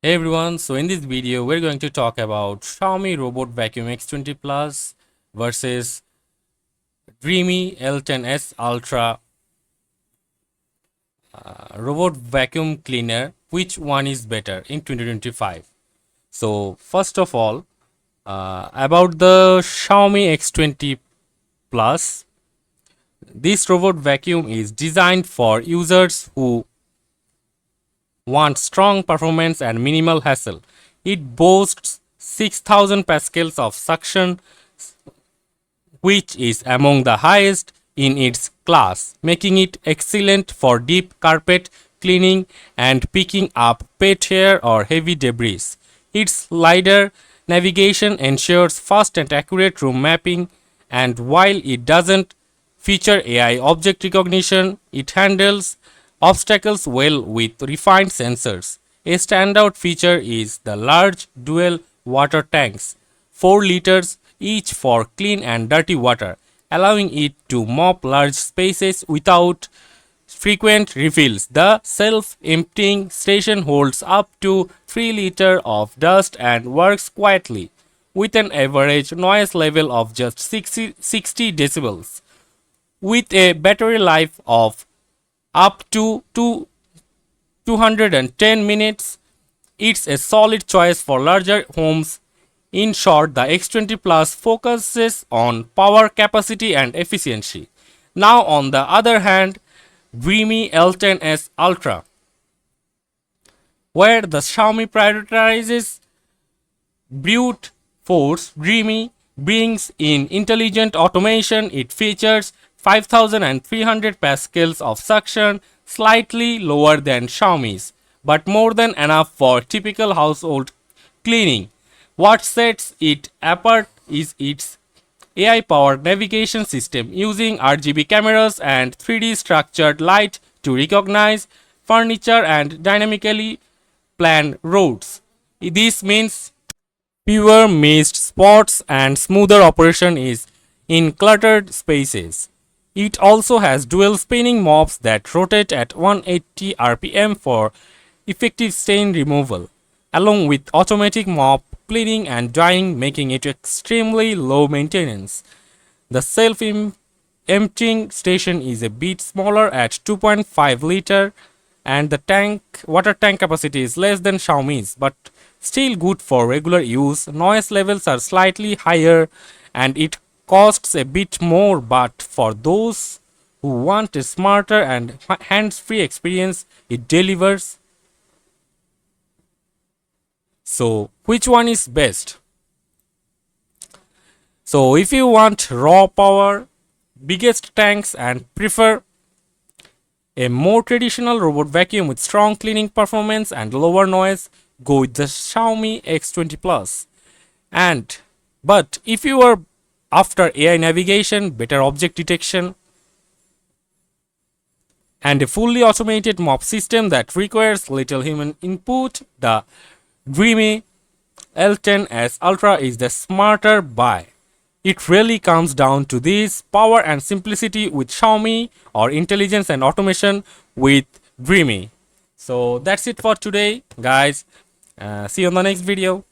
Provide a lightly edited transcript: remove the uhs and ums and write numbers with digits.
Hey everyone, so in this video we're going to talk about Xiaomi Robot Vacuum X20 Plus versus Dreame L10s Ultra Robot Vacuum Cleaner. Which one is better in 2025? So first of all, about the Xiaomi X20 Plus, this robot vacuum is designed for users who want strong performance and minimal hassle. It boasts 6000 pascals of suction, which is among the highest in its class, making it excellent for deep carpet cleaning and picking up pet hair or heavy debris. Its LiDAR navigation ensures fast and accurate room mapping, and while it doesn't feature AI object recognition, it handles obstacles well with refined sensors. A standout feature is the large dual water tanks, 4 liters each for clean and dirty water, allowing it to mop large spaces without frequent refills. The self-emptying station holds up to 3 liters of dust and works quietly, with an average noise level of just 60 decibels. With a battery life of up to 210 minutes, it's a solid choice for larger homes. In short, the X20 Plus focuses on power, capacity, and efficiency. Now, on the other hand, Dreame L10s Ultra, where the Xiaomi prioritizes brute force, Dreame brings in intelligent automation. It features 5300 pascals of suction, slightly lower than Xiaomi's, but more than enough for typical household cleaning. What sets it apart is its AI powered navigation system using RGB cameras and 3D structured light to recognize furniture and dynamically plan routes. This means fewer missed spots and smoother operation is in cluttered spaces. It also has dual spinning mops that rotate at 180 rpm for effective stain removal, along with automatic mop cleaning and drying, making it extremely low maintenance. The self-emptying station is a bit smaller at 2.5 liter, and the water tank capacity is less than Xiaomi's, but still good for regular use. Noise levels are slightly higher and it costs a bit more, but for those who want a smarter and hands-free experience, it delivers. So, which one is best? So, if you want raw power, biggest tanks, and prefer a more traditional robot vacuum with strong cleaning performance and lower noise, go with the Xiaomi X20 Plus. And but if you are after AI navigation, better object detection, and a fully automated mop system that requires little human input, the Dreame L10s Ultra is the smarter buy. It really comes down to this: power and simplicity with Xiaomi, or intelligence and automation with Dreame. So that's it for today, guys. See you on the next video.